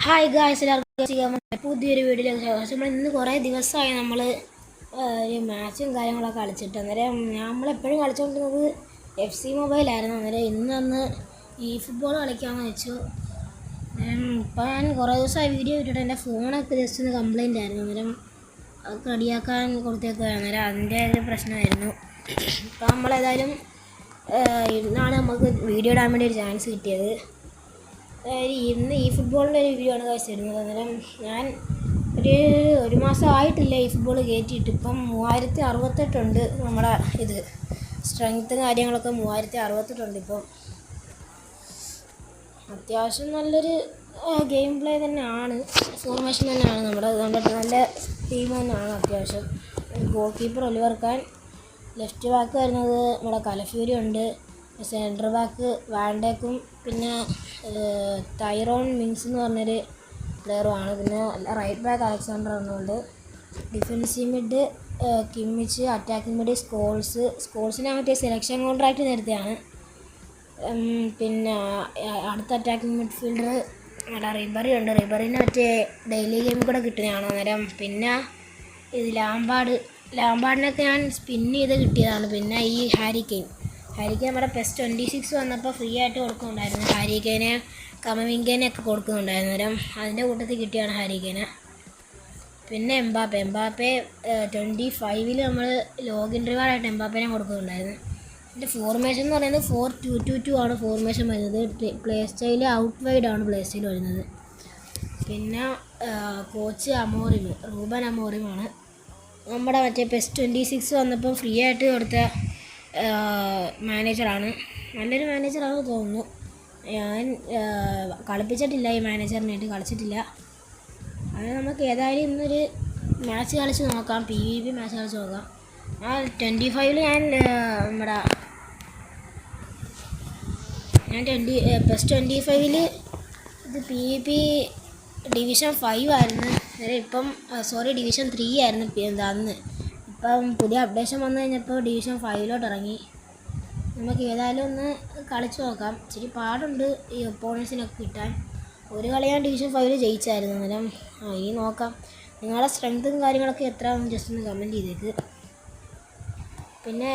Hi guys, എല്ലാവർക്കും പുതിയൊരു വീഡിയോയിലേക്ക് സ്വാഗതം. നമ്മൾ ഇന്ന് കുറേ ദിവസമായി നമ്മൾ ഒരു മാച്ചും കാര്യങ്ങളൊക്കെ കളിച്ചിട്ട്. അന്നേരം നമ്മളെപ്പോഴും കളിച്ചുകൊണ്ടിരുന്നത് FC മൊബൈലായിരുന്നു. അന്നേരം ഇന്ന് ഈ ഫുട്ബോൾ കളിക്കാമെന്ന് വെച്ചു. ഇപ്പം ഞാൻ കുറേ ദിവസമായി വീഡിയോ ഇട്ടിട്ട് എൻ്റെ ഫോണൊക്കെ ജസ്റ്റ് ഒന്ന് കംപ്ലൈൻ്റ് ആയിരുന്നു. അന്നേരം അതൊക്കെ റെഡിയാക്കാൻ കൊടുത്തേക്കുവായിരുന്നു. അന്നേരം അതിൻ്റെ ഒരു പ്രശ്നമായിരുന്നു. ഇപ്പം നമ്മളേതായാലും ഇന്നാണ് നമുക്ക് വീഡിയോ ഇടാൻ വേണ്ടി ഒരു ചാൻസ് കിട്ടിയത്. ഇന്ന് ഈ ഫുട്ബോളിൻ്റെ ഒരു വീഡിയോ ആണ് കാഴ്ച തരുന്നത്. അന്നേരം ഞാൻ ഒരു മാസം ആയിട്ടില്ല ഈ ഫുട്ബോൾ കയറ്റിയിട്ട്. ഇപ്പം 3068 ഉണ്ട് നമ്മുടെ ഇത് സ്ട്രെങ്ത്തും കാര്യങ്ങളൊക്കെ 3068 ഇപ്പം. അത്യാവശ്യം നല്ലൊരു ഗെയിം പ്ലേ തന്നെയാണ്, ഫോർമേഷൻ തന്നെയാണ് നമ്മുടെ നല്ല ടീം തന്നെയാണ്. അത്യാവശ്യം goal keeper Oliver Kahn, left back വരുന്നത് നമ്മുടെ കലഫ്യൂരി ഉണ്ട്, സെൻറ്റർ ബാക്ക് വാൻഡേക്കും, പിന്നെ ടൈറോൺ മിങ്സ് എന്ന് പറഞ്ഞൊരു പ്ലെയറുമാണ്, പിന്നെ right back Alexander Arnold, defensive mid Kimmich, attacking mid സ്കോൾസിനെ മറ്റേ സെലക്ഷൻ കോൺട്രാക്റ്റ് നേരത്തെയാണ്. പിന്നെ അടുത്ത അറ്റാക്കിംഗ് മിഡ്ഫീൽഡർ നമ്മുടെ റിബറി ഉണ്ട്, റിബറിനെ മറ്റേ ഡെയിലി ഗെയിമിൽ കൂടെ കിട്ടുന്നതാണ്. അന്നേരം പിന്നെ ഇത് ലാംബാർഡിനൊക്കെ ഞാൻ സ്പിൻ ചെയ്ത് കിട്ടിയതാണ്. പിന്നെ ഈ ഹാരി കെയ്ൻ നമ്മുടെ PES 26 വന്നപ്പോൾ ഫ്രീ ആയിട്ട് കൊടുക്കുന്നുണ്ടായിരുന്നു. ഹാരി കെയ്നെ കമവിങ്കേനെ ഒക്കെ കൊടുക്കുന്നുണ്ടായിരുന്നു. അന്നേരം അതിൻ്റെ കൂട്ടത്തിൽ കിട്ടിയാണ് ഹാരി കെയ്നെ. പിന്നെ എംബാപ്പെ 25 നമ്മൾ ലോഗിൻ റിവാർഡായിട്ട് എംബാപ്പേനെ കൊടുക്കുന്നുണ്ടായിരുന്നു. എൻ്റെ ഫോർമേഷൻ എന്ന് പറയുന്നത് 4-2-2-2 ആണ് ഫോർമേഷൻ വരുന്നത്. പ്ലേ സ്റ്റൈൽ ഔട്ട് വൈഡ് ആണ് പ്ലേ സ്റ്റൈൽ വരുന്നത്. പിന്നെ കോച്ച് റൂബൻ അമോറിമാണ്. നമ്മുടെ മറ്റേ PES 26 വന്നപ്പോൾ ഫ്രീ ആയിട്ട് കൊടുത്ത മാനേജറാണ്. നല്ലൊരു മാനേജറാണെന്ന് തോന്നുന്നു. ഞാൻ കളിപ്പിച്ചിട്ടില്ല, ഈ മാനേജറിനായിട്ട് കളിച്ചിട്ടില്ല. അത് നമുക്ക് ഏതായാലും ഇന്നൊരു മാച്ച് കളിച്ച് നോക്കാം, PvP മാച്ച് കളിച്ച് നോക്കാം. ആ 25 PES 25 ഇത് PvP ഡിവിഷൻ 5 ആയിരുന്നു. ഇപ്പം ഡിവിഷൻ 3 ആയിരുന്നു അന്ന്. ഇപ്പം പുതിയ അപ്ഡേഷൻ വന്നു കഴിഞ്ഞപ്പോൾ ഡിവിഷൻ 5 ഇറങ്ങി. നമുക്ക് ഏതായാലും ഒന്ന് കളിച്ച് നോക്കാം. ഇച്ചിരി പാടുണ്ട് ഈ ഒപ്പോണൻസിനൊക്കെ കിട്ടാൻ. ഒരു കളി ഞാൻ ഡിവിഷൻ 5 ജയിച്ചായിരുന്നു. അന്നേരം ഇനി നോക്കാം. നിങ്ങളുടെ സ്ട്രെങ്ത്തും കാര്യങ്ങളൊക്കെ എത്ര ജസ്റ്റ് ഒന്ന് കമൻറ്റ് ചെയ്തേക്ക്. പിന്നെ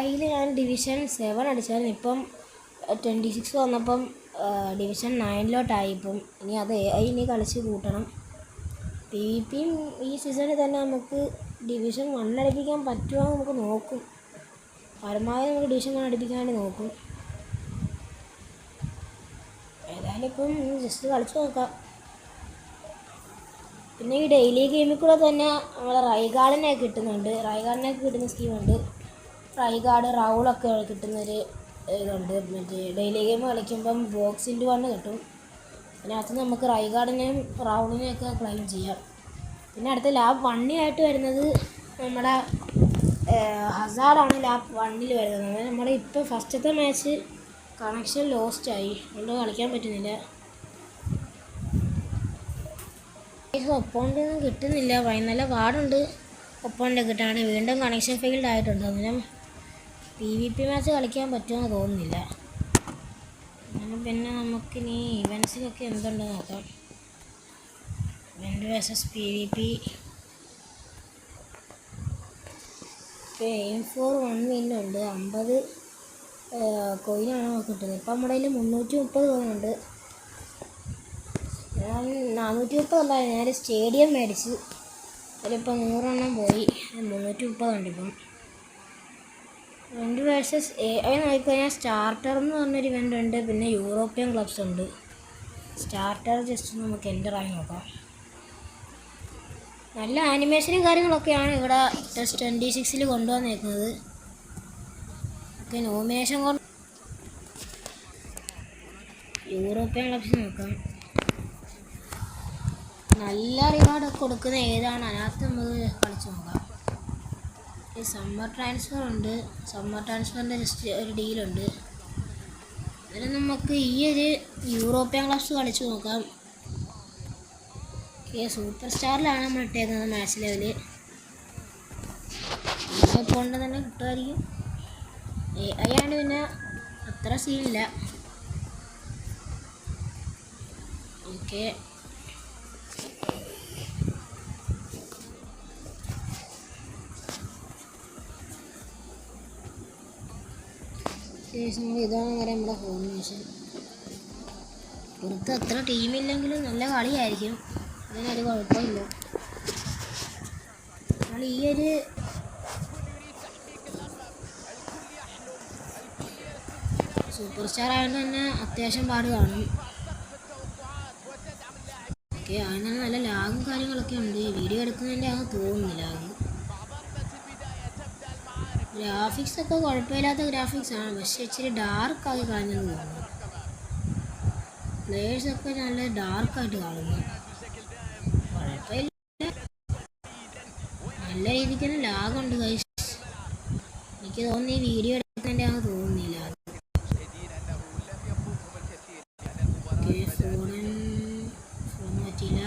AIയിൽ ഞാൻ ഡിവിഷൻ 7 അടിച്ചായിരുന്നു. ഇപ്പം 26 വന്നപ്പം ഡിവിഷൻ 9 ഇപ്പം. ഇനി അത് AI ഇനി കളിച്ച് കൂട്ടണം. PvPയും ഈ സീസണിൽ തന്നെ നമുക്ക് ഡിവിഷൻ 1 അടിപ്പിക്കാൻ പറ്റുമോ നമുക്ക് നോക്കും. പരമാവധി നമുക്ക് ഡിവിഷൻ 1 അടിപ്പിക്കാൻ വേണ്ടി നോക്കും. ഏതായാലും ഇപ്പം ജസ്റ്റ് കളിച്ച് നോക്കാം. പിന്നെ ഈ ഡെയിലി ഗെയിമിൽ കൂടെ തന്നെ നമ്മളെ റൈഗാർഡിനെ കിട്ടുന്ന സ്കീമുണ്ട്. റൈഗാർഡ് റൗളൊക്കെ കിട്ടുന്നൊരു ഇതുണ്ട്. മറ്റേ ഡെയിലി ഗെയിം കളിക്കുമ്പം ബോക്സ് ഇൻറ്റു 1 കിട്ടും. അതിനകത്ത് നമുക്ക് റൈഗാർഡിനെയും റൗളിനെയൊക്കെ ക്ലെയിം ചെയ്യാം. പിന്നെ അടുത്ത ലാബ് 1 ആയിട്ട് വരുന്നത് നമ്മുടെ ഹസാർഡാണ്. ലാബ് 1 വരുന്നത്. അങ്ങനെ നമ്മുടെ ഇപ്പോൾ ഫസ്റ്റത്തെ മാച്ച് കണക്ഷൻ ലോസ്റ്റായി, അതുകൊണ്ട് കളിക്കാൻ പറ്റുന്നില്ല. ഒപ്പോണ്ട് ഒന്നും കിട്ടുന്നില്ല. നല്ല പാടുണ്ട് ഒപ്പോണ്ട് കിട്ടാണ്. വീണ്ടും കണക്ഷൻ ഫെയിൽഡ് ആയിട്ടുണ്ട്. അന്നേരം PvP മാച്ച് കളിക്കാൻ പറ്റുമെന്ന് തോന്നുന്നില്ല. അങ്ങനെ പിന്നെ നമുക്കിനി ഇവൻസിലൊക്കെ എന്തുണ്ടെന്ന് നോക്കാം. Event versus PvP. Aim four 1 വിന്നുണ്ട്. 50 കോയിനാണ് നമുക്ക് കിട്ടുന്നത്. ഇപ്പം നമ്മുടെ കയ്യിൽ 330 കോയിനുണ്ട്. ഞാൻ 430 ഉണ്ടായിരുന്നു. ഞാൻ സ്റ്റേഡിയം മേടിച്ച് അതിലിപ്പോൾ 100 എണ്ണം പോയി. 330 ഉണ്ട് ഇപ്പം. ഇവൻറ്റ് വേഴ്സസ് AI നോക്കിക്കഴിഞ്ഞാൽ സ്റ്റാർട്ടർ എന്ന് പറഞ്ഞൊരു ഇവൻ്റ് ഉണ്ട്. പിന്നെ യൂറോപ്യൻ ക്ലബ്സ് ഉണ്ട്. സ്റ്റാർട്ടർ ജസ്റ്റ് നമുക്ക് എൻ്ററായി നോക്കാം. നല്ല ആനിമേഷനും കാര്യങ്ങളൊക്കെയാണ് ഇവിടെ PES 26 കൊണ്ടുവന്നേക്കുന്നത്. Okay, nomination European clubs നോക്കാം. നല്ല റിവാർഡൊക്കെ കൊടുക്കുന്ന ഏതാണ് അതിനകത്ത് നമുക്ക് കളിച്ച് നോക്കാം. ഈ സമ്മർ ട്രാൻസ്ഫർ ഉണ്ട്. സമ്മർ ട്രാൻസ്ഫറിൻ്റെ ജസ്റ്റ് ഒരു ഡീലുണ്ട്. അതിൽ നമുക്ക് ഈ ഒരു യൂറോപ്യൻ ക്ലബ്സ് കളിച്ച് നോക്കാം. സൂപ്പർ സ്റ്റാറിലാണ് നമ്മൾ ഇട്ടേക്കുന്നത് മാച്ച് ലെവല്. കൊണ്ട് തന്നെ കിട്ടുമായിരിക്കും. AI ആണ് പിന്നെ അത്ര സീനില്ല. ഓക്കെ, ഇതാണ് നമ്മുടെ ഫോർമേഷൻ. പുറത്ത് അത്ര ടീമില്ലെങ്കിലും നല്ല കളിയായിരിക്കും, അതിനൊരു കുഴപ്പമില്ല. നമ്മൾ ഈ ഒരു സൂപ്പർ സ്റ്റാർ ആയതുകൊണ്ട് തന്നെ അത്യാവശ്യം പാട് കാണും. ഓക്കെ, അതിന് നല്ല ലാഗും കാര്യങ്ങളൊക്കെ ഉണ്ട്. വീഡിയോ എടുക്കുന്നതിൻ്റെ അങ്ങ് തോന്നുന്നില്ല ലാഗ്. ഗ്രാഫിക്സ് ഒക്കെ കുഴപ്പമില്ലാത്ത ഗ്രാഫിക്സ് ആണ്, പക്ഷെ ഇച്ചിരി ഡാർക്കായി കാണുന്നത് തോന്നുന്നു. പ്ലേയേഴ്സൊക്കെ നല്ല ഡാർക്കായിട്ട് കാണുന്നു. കുഴപ്പമില്ല, നല്ല രീതിക്ക് തന്നെ ലാഗുണ്ട് ഗൈസ്. എനിക്ക് തോന്നുന്നു ഈ വീഡിയോ എടുക്കുന്നതിൻ്റെ അങ്ങ് തോന്നുന്നില്ല. ഫോൺ പറ്റിയില്ല.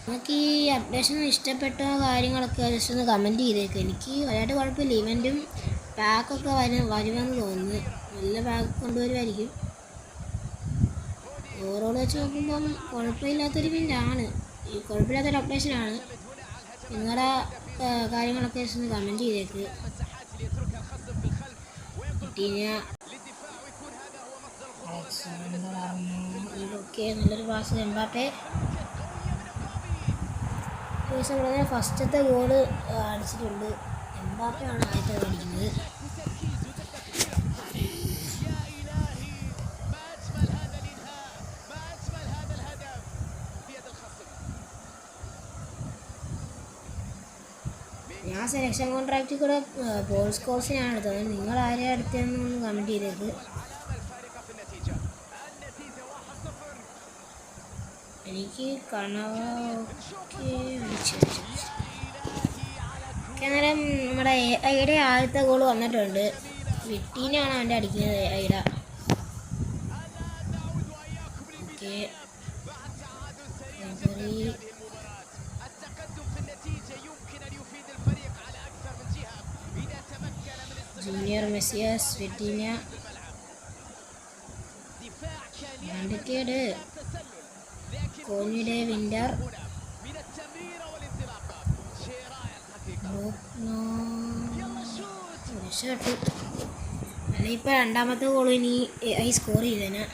നമുക്ക് ഈ അപ്ഡേഷൻ ഇഷ്ടപ്പെട്ട കാര്യങ്ങളൊക്കെ ജസ്റ്റ് ഒന്ന് കമൻറ്റ് ചെയ്തേക്ക്. എനിക്ക് വലുതായിട്ട് കുഴപ്പമില്ല. ഇവൻറ്റും പാക്കൊക്കെ വരുമെന്ന് തോന്നുന്നു. നല്ല പാക്ക് കൊണ്ടുവരുമായിരിക്കും. ഓവറോൾ വെച്ച് നോക്കുമ്പം കുഴപ്പമില്ലാത്തൊരു ഇവൻ്റാണ്, ഈ കുഴപ്പമില്ലാത്തൊരു അപ്ഡേഷനാണ്. നിങ്ങളുടെ കാര്യങ്ങളൊക്കെ ജസ്റ്റ് ഒന്ന് കമൻറ്റ് ചെയ്തേക്ക്. ഓക്കെ, നല്ലൊരു പാസ് എംബാപ്പെ. ഫസ്റ്റത്തെ ഗോള് അടിച്ചിട്ടുണ്ട്. എംബാപ്പയാണ് ആദ്യത്തെ അടിക്കുന്നത്. ഞാൻ സെലക്ഷൻ കോൺട്രാക്റ്റിൽ കൂടെ പോൾ സ്കോൾസിനാണ് എടുത്തത്. നിങ്ങൾ ആരെയാണ് എടുത്തതെന്നൊന്ന് കമൻറ്റ് ചെയ്തേക്ക്. എനിക്ക് അന്നേരം നമ്മുടെ ഐയുടെ ആദ്യത്തെ ഗോൾ വന്നിട്ടുണ്ട്. വിട്ടീനാണ് അവൻ്റെ അടിക്കുന്നത് ഐഡ. ഓക്കെ, ജൂനിയർ മെസ്സിയസ്, വിട്ടീന, രണ്ടക്കേട്, കോണിയുടെ വിൻഡർ, രക്ഷപ്പെട്ടു. അല്ല, ഇപ്പം രണ്ടാമത്തെ ഗോൾ ഇനി ഐ സ്കോർ ചെയ്തേനെ.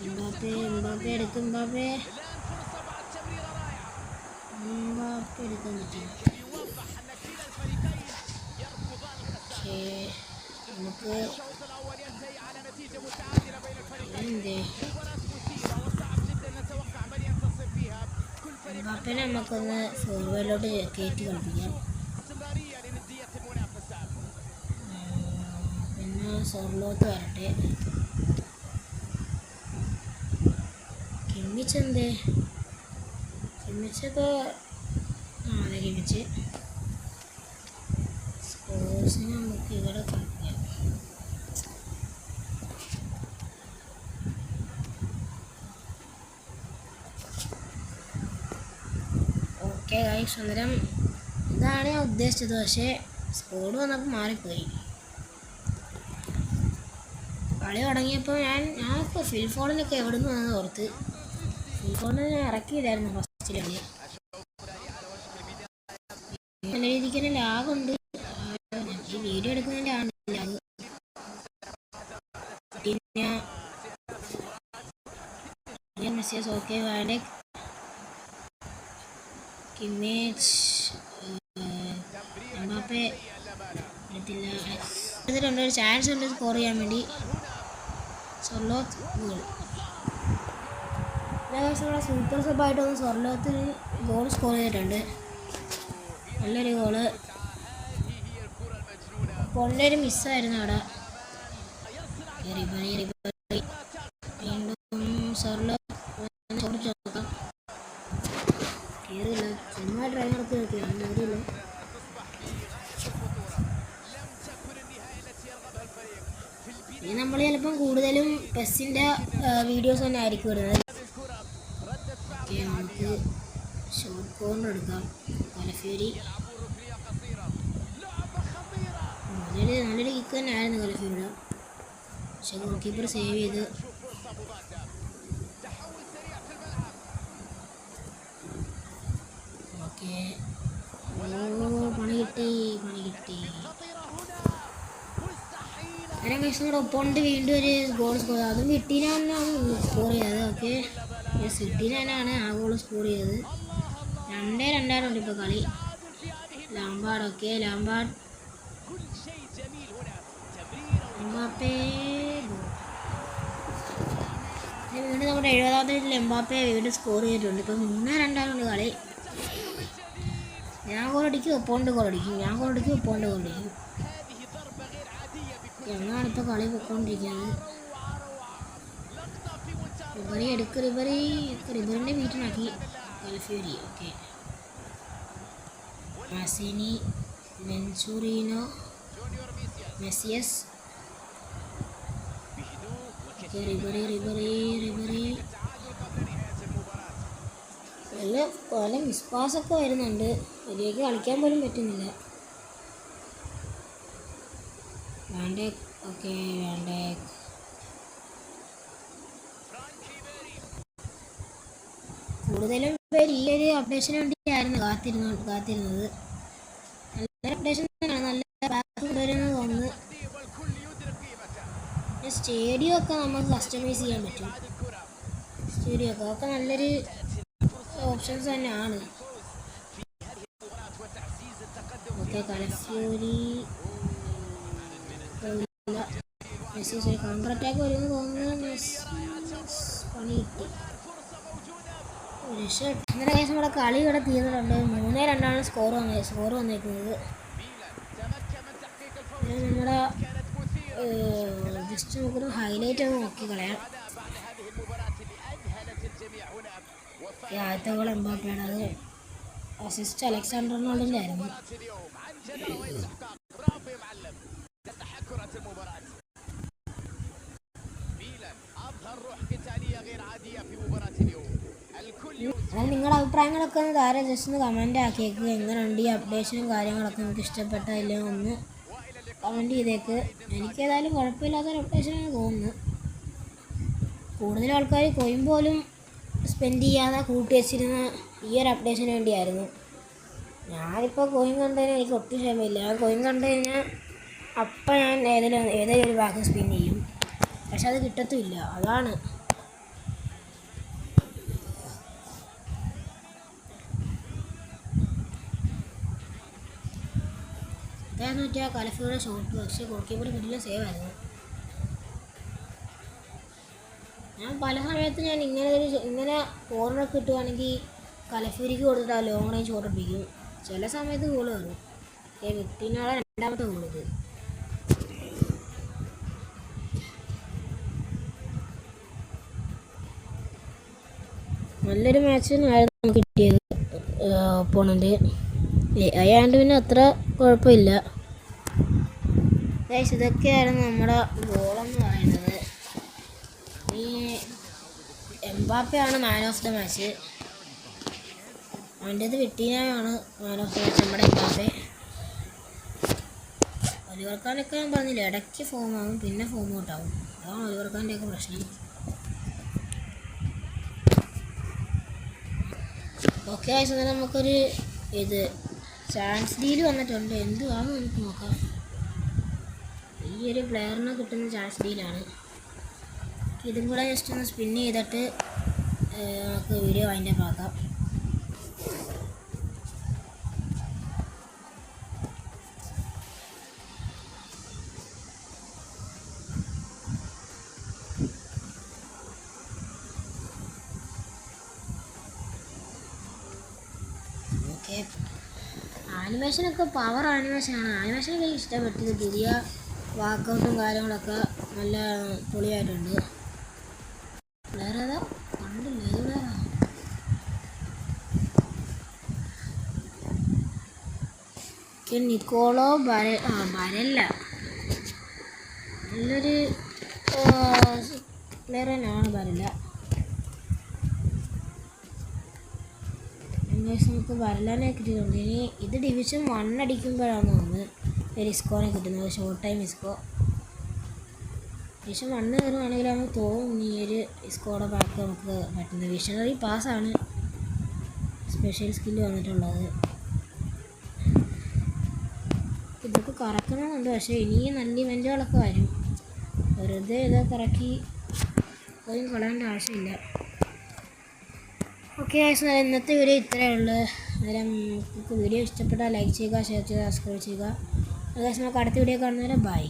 എംബാപ്പെ എടുക്കും. എംബാപ്പെ എടുക്കാൻ പറ്റില്ല. നമുക്ക് എംബാപ്പനെ നമുക്കൊന്ന് ഫോർവേഡിലോട്ട് കയറ്റി കളിപ്പിക്കാം. പിന്നെ സോറിലോട്ട് വരട്ടെ. കിമ്മിച്ചെന്തേ? കിമ്മിച്ചൊക്കെ അതെ, കിമ്മിച്ച് സ്പോർട്സിന് നമുക്ക് ഇവിടെ കളിക്കാം. ഓക്കെ ഗൈസ്, അന്നേരം ഇതാണ് ഞാൻ ഉദ്ദേശിച്ചത്. പക്ഷേ സ്കോഡ് വന്നപ്പോൾ മാറിപ്പോയി. കളി തുടങ്ങിയപ്പോൾ ഞാനിപ്പോൾ ഫിൽഫോണിനൊക്കെ എവിടെ നിന്ന് വന്നത് ഓർത്ത്. ഫിൽഫോണിനെ ഞാൻ ഇറക്കിയില്ലായിരുന്നു ഫസ്റ്റിൽ. നല്ല രീതിക്ക് തന്നെ ലാഗുണ്ട്. ഈ വീഡിയോ എടുക്കുന്നതിൻ്റെ ആണ് ലാഗ്. പിന്നെ മെസ്സേജ് ഓക്കെ, വാഡക്, കിമ്മേജ്, എംബാപ്പെ എടുത്തില്ല. ഇതിലുണ്ട് ഒരു ചാൻസ് ഉണ്ട് സ്കോർ ചെയ്യാൻ വേണ്ടി. സൊർലോത്ത് ഗോൾ. ഇവിടെ സൂപ്പർ സബായിട്ടൊന്ന് സൊർലോത്തിന് ഗോൾ സ്കോർ ചെയ്തിട്ടുണ്ട്. നല്ലൊരു ഗോള്. പൊള്ളൊരു മിസ്സായിരുന്നു അവിടെ. വീണ്ടും സൊർലോത്ത് ചോദിച്ചു നോക്കാം. കയറിയില്ല, ചുമ്മാ ട്രൈ നടത്തി നോക്കിയാണ്, കയറിയില്ല. ഇനി നമ്മൾ ചിലപ്പം കൂടുതലും പെസ്സിൻ്റെ വീഡിയോസ് തന്നെ ആയിരിക്കും വരുന്നത്. ഓക്കെ, നമുക്ക് ഷോർട്ട് കോർണർ എടുക്കാം. കലഫ്യൂരി നല്ലൊരു കിക്ക് തന്നെ ആയിരുന്നു കലഫ്യൂരിയുടെ. പക്ഷെ ഗോൾ കീപ്പർ സേവ് ചെയ്ത്. ഓക്കെ, പണി കിട്ടി. അങ്ങനെ കഴിച്ച് നമ്മുടെ ഒപ്പോണ്ട് വീണ്ടും ഒരു ഗോൾ സ്കോർ, അതും വിട്ടീനാണ് സ്കോർ ചെയ്തത്. ഓക്കെ, സിട്ടീനാണ് ആ ഗോൾ സ്കോർ ചെയ്തത്. 2-2 ഇപ്പോൾ കളി. ലാംബാർഡ്, ഓക്കെ, ലാംബാർഡ് എംബാപ്പേ വീണ്ടും നമ്മുടെ 70ാമത്തെ മിനിറ്റിൽ എംബാപ്പെ വീണ്ടും സ്കോർ ചെയ്തിട്ടുണ്ട്. ഇപ്പോൾ 3-2 കളി. ഞാൻ ഗോളടിക്കും, ഒപ്പോണ്ട് ഗോളടിക്കും, ഞാൻ ഗോളടിക്കും, ഒപ്പോണ്ട് ഗോളടിക്കും. എന്നാണിപ്പോൾ കളി പൊയ്ക്കൊണ്ടിരിക്കുന്നത്. റിബറിൻ്റെ വീട്ടിലാക്കി കൽഫ്യൂരി. ഓക്കെ, മാസിനി, വെൻസൂറിനോ, മെസ്സിയസ്, റിബറി പല മിസ്പാസൊക്കെ വരുന്നുണ്ട്. ഇതിലേക്ക് കളിക്കാൻ പോലും പറ്റുന്നില്ല. വാൻഡേക്ക്, ഓക്കെ, വാൻഡേക്ക് കൂടുതലും പേര് ഈ ഒരു അപ്ഡേഷന് വേണ്ടിയായിരുന്നു കാത്തിരുന്നത്. നല്ല അപ്ഡേഷൻ തന്നെയാണ്, നല്ല ബാക്ക് കൊണ്ടുവരുമെന്ന് തോന്നുന്നു. സ്റ്റേഡിയം ഒക്കെ നമുക്ക് കസ്റ്റമൈസ് ചെയ്യാൻ പറ്റും. സ്റ്റേഡിയം ഒക്കെ നല്ലൊരു ഓപ്ഷൻസ് തന്നെയാണ്. ഓക്കെ, കലഫ്യൂരി മെസ്സി കൗണ്ടർ അറ്റാക്ക് വരുമെന്ന് തോന്നുന്നു. പണി കിട്ടി. ഇന്നലെ കേസ് നമ്മുടെ കളി ഇവിടെ തീർന്നിട്ടുണ്ട്. 3-2 സ്കോർ വന്നേക്കുന്നത്. നമ്മുടെ ജസ്റ്റ് നമുക്കൊരു ഹൈലൈറ്റ് ഒന്ന് നോക്കി കളയാം. ആദ്യത്തെ ഗോൾ എംബാപ്പയാണ്. അത് അസിസ്റ്റ് അലക്സാണ്ടർ ആർണോൾഡിൻ്റെ ആയിരുന്നു. അത് നിങ്ങളുടെ അഭിപ്രായങ്ങളൊക്കെ ഒന്ന് താരം ജസ്റ്റ് ഒന്ന് കമൻ്റ് ആക്കിയേക്ക്. എങ്ങനെയുണ്ട് ഈ അപ്ഡേഷനും കാര്യങ്ങളൊക്കെ നിങ്ങൾക്ക് ഇഷ്ടപ്പെട്ടില്ല ഒന്ന് കമൻറ്റ് ചെയ്തേക്ക്. എനിക്കേതായാലും കുഴപ്പമില്ലാത്തൊരു അപ്ഡേഷനാണ് തോന്നുന്നു. കൂടുതൽ ആൾക്കാർ കോയിൻ പോലും സ്പെൻഡ് ചെയ്യാതെ കൂട്ടി വെച്ചിരുന്ന ഈ ഒരു അപ്ഡേഷന് വേണ്ടിയായിരുന്നു. ഞാനിപ്പോൾ കോയിൻ കണ്ടു കഴിഞ്ഞാൽ എനിക്ക് ഒട്ടും ക്ഷമയില്ല. ഞാൻ കോയിൻ കണ്ടു കഴിഞ്ഞാൽ അപ്പം ഞാൻ ഏതെങ്കിലും ഒരു ബാക്ക് സ്പിൻ ചെയ്യും. പക്ഷെ അത് കിട്ടത്തുമില്ല, അതാണ്. അതായിരുന്നു പറ്റിയ കലഫ്യൂരിയുടെ ഷോട്ട്. പക്ഷേ ഗോൾ കീപ്പർ കിട്ടില്ല, സേവ് ആയിരുന്നു. ഞാൻ പല സമയത്ത് ഞാൻ ഇങ്ങനെ കോർണർ കിട്ടുകയാണെങ്കിൽ കലഫ്യൂരിക്ക് കൊടുത്തിട്ട് ആ ലോങ് റേഞ്ച് ഷോട്ട് അടിപ്പിക്കും. ചില സമയത്ത് ഗോൾ കയറും. വിട്ടിനാളെ 2ാമത്തെ ഗോൾ ഇത്. നല്ലൊരു മാച്ച് തന്നെയായിരുന്നു നമുക്ക് കിട്ടിയത്. ഓപ്പോണൻ്റ് അയാണ്ട് പിന്നെ അത്ര കുഴപ്പമില്ല. ഇതൊക്കെയായിരുന്നു നമ്മുടെ ഗോളെന്ന് പറയുന്നത്. ഈ എംബാപ്പയാണ് മാൻ ഓഫ് ദ മാച്ച്. അവൻ്റേത് വിട്ടീനായാണ് മാൻ ഓഫ് ദ മാച്ച് നമ്മുടെ എംബാപ്പെ. ഒലിവർ ഖാനൊക്കെ ഞാൻ പറഞ്ഞില്ല, ഇടയ്ക്ക് ഫോമാകും പിന്നെ ഫോം ഔട്ടാവും. അതാണ് ഒലിവർ ഖാൻ്റെയൊക്കെ പ്രശ്നം. ഓക്കെ, ആവശ്യം നമുക്കൊരു ചാൻസ് ഡീൽ വന്നിട്ടുണ്ട്. എന്തുവാണെന്ന് നമുക്ക് നോക്കാം. ഈ ഒരു പ്ലെയറിന് കിട്ടുന്ന ചാൻസ് ഡീലാണ്. ഇതും കൂടെ ജസ്റ്റ് ഒന്ന് സ്പിൻ ചെയ്തിട്ട് നമുക്ക് വീഡിയോ അതിൻ്റെ ആക്കാം. Okay, ആനിമേഷനൊക്കെ power ആനിമേഷനാണ്. ആനിമേഷനൊക്കെ ഇഷ്ടപ്പെട്ടത്. പുതിയ വാക്കൗട്ടും കാര്യങ്ങളൊക്കെ നല്ല പൊളിയായിട്ടുണ്ട്. വേറെ ഏതാ കണ്ടില്ല, ഇത് വേറെ നിക്കോളോ ബരല്ല നല്ലൊരു പ്ലെയർ തന്നെയാണ് ബരല്ല. നമുക്ക് ബരലാനെ കിട്ടിയിട്ടുണ്ട്. ഇനി ഇത് ഡിവിഷൻ 1 അടിക്കുമ്പോഴാണ് തോന്നുന്നത് റിസ്കോനെ കിട്ടുന്നത്. ഷോർട്ട് ടൈം റിസ്കോ. വിഷൻ 1 കയറുവാണെങ്കിൽ നമുക്ക് തോന്നും ഈ ഒരു സ്കോഡ് പാക്ക് നമുക്ക് പറ്റുന്നത്. വിഷണറി പാസ്സാണ് സ്പെഷ്യൽ സ്കില്ല് വന്നിട്ടുള്ളത്. ഇതൊക്കെ കറക്കണമെന്നുണ്ട്, പക്ഷേ ഇനിയും നല്ല ഇവൻറ്റുകളൊക്കെ വരും. വെറുതെ ഇതൊക്കെ കറക്കി ഒന്നും കളയേണ്ട ആവശ്യമില്ല. ഓക്കെ ഗൈസ്, ഇന്നത്തെ വീഡിയോ ഇത്രയേ ഉള്ളൂ. അന്നേരം നിങ്ങൾക്ക് വീഡിയോ ഇഷ്ടപ്പെട്ടാൽ ലൈക്ക് ചെയ്യുക, ഷെയർ ചെയ്യുക, സബ്സ്ക്രൈബ് ചെയ്യുക. ഗൈസ്, നമുക്ക് അടുത്ത വീഡിയോ കാണുന്നവരെ ബൈ.